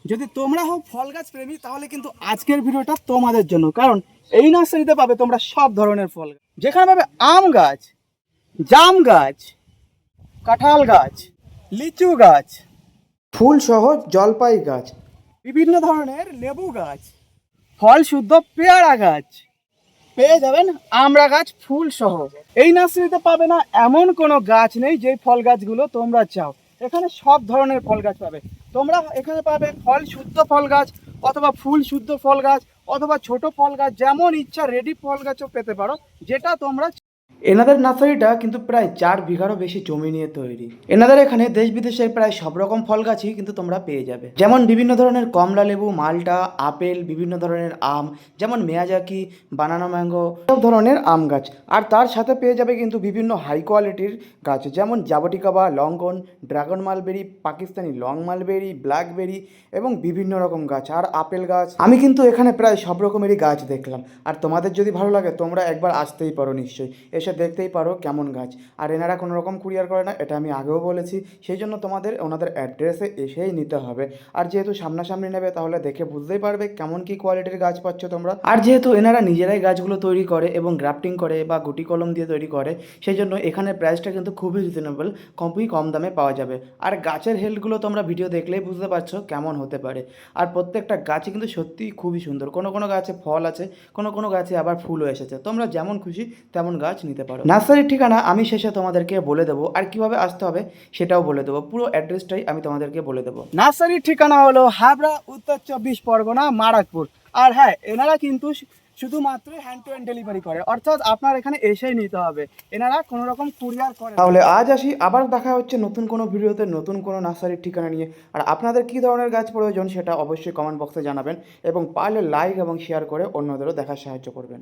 যদি তোমরা হও ফল গাছ প্রেমী তাহলে কিন্তু আজকের ভিডিওটা তোমাদের জন্য, কারণ এই নার্সারিতে পাবে তোমরা সব ধরনের ফল গাছ, যেখানে পাবে আম গাছ, জাম গাছ, কাঁঠাল গাছ, লিচু গাছ, ফুল সহ জলপাই গাছ, বিভিন্ন ধরনের লেবু গাছ, ফল শুদ্ধ পেয়ারা গাছ, পেয়ে যাবেন আমড়া গাছ ফুল সহ। এই নার্সারিতে পাবে না এমন কোনো গাছ নেই যে ফল গাছগুলো তোমরা চাও। এখানে সব ধরনের ফল গাছ পাবে তোমরা। এখানে পাবে ফল শুদ্ধ ফল গাছ, অথবা ফুল শুদ্ধ ফল গাছ, অথবা ছোট ফল গাছ, যেমন ইচ্ছা রেডি ফল গাছও পেতে পারো, যেটা তোমরা। এনাদের নার্সারিটা কিন্তু প্রায় 4 বিঘারও বেশি জমি নিয়ে তৈরি। এনাদের এখানে দেশ বিদেশের প্রায় সব রকম ফল গাছই কিন্তু তোমরা পেয়ে যাবে, যেমন বিভিন্ন ধরনের কমলা লেবু, মালটা, আপেল, বিভিন্ন ধরনের আম, যেমন মেয়াজাকি, বানানা ম্যাঙ্গো, সব ধরনের আম গাছ। আর তার সাথে পেয়ে যাবে কিন্তু বিভিন্ন হাই কোয়ালিটির গাছ, যেমন জাবটিকাবা, লঙ্ঘন, dragon mulberry, Pakistani long mulberry, blackberry এবং বিভিন্ন রকম গাছ আর আপেল গাছ। আমি কিন্তু এখানে প্রায় সব রকমেরই গাছ দেখলাম। আর তোমাদের যদি ভালো লাগে তোমরা একবার আসতেই পারো, নিশ্চয়ই এসে দেখতেই পারো কেমন গাছ। আর এনারা কোনো রকম কুরিয়ার করে না, এটা আমি আগেও বলেছি। সেই জন্য তোমাদের ওনাদের অ্যাড্রেসে এসেই নিতে হবে। আর যেহেতু সামনাসামনি নেবে তাহলে দেখে বুঝতেই পারবে কেমন কি কোয়ালিটির গাছ পাচ্ছ তোমরা। আর যেহেতু এনারা নিজেরাই গাছগুলো তৈরি করে এবং গ্রাফটিং করে বা গুটি কলম দিয়ে তৈরি করে, সেই জন্য এখানে প্রাইসটা কিন্তু খুবই রিজনেবল, খুবই কম দামে পাওয়া যাবে। আর গাছের হেলথগুলো তোমরা ভিডিও দেখলেই বুঝতে পারছো কেমন হতে পারে। আর প্রত্যেকটা গাছই কিন্তু সত্যিই খুবই সুন্দর। কোনো কোনো গাছে ফল আছে, কোনো কোনো গাছে আবার ফুলও এসেছে। তোমরা যেমন খুশি তেমন গাছ নিতে পারো। নার্সারির ঠিকানা আমি শেষে তোমাদেরকে বলে দেবো, আর কিভাবে আসতে হবে সেটাও বলে দেবো। পুরো অ্যাড্রেসটাই আমি তোমাদেরকে বলে দেবো। নার্সারির ঠিকানা হলো হাবড়া, উত্তর 24 পরগনা, মারাকপুর। আর হ্যাঁ, এনারা কিন্তু শুধুমাত্র হ্যান্ড টু হ্যান্ড ডেলিভারি করে, অর্থাৎ আপনার এখানে এসেই নিতে হবে। এনারা কোনো রকম কুরিয়ার করে। তাহলে আজ আসি, আবার দেখা হচ্ছে নতুন কোনো ভিডিওতে নতুন কোনো নার্সারির ঠিকানা নিয়ে। আর আপনাদের কী ধরনের গাছ প্রয়োজন সেটা অবশ্যই কমেন্ট বক্সে জানাবেন, এবং পারলে লাইক এবং শেয়ার করে অন্যদেরও দেখার সাহায্য করবেন।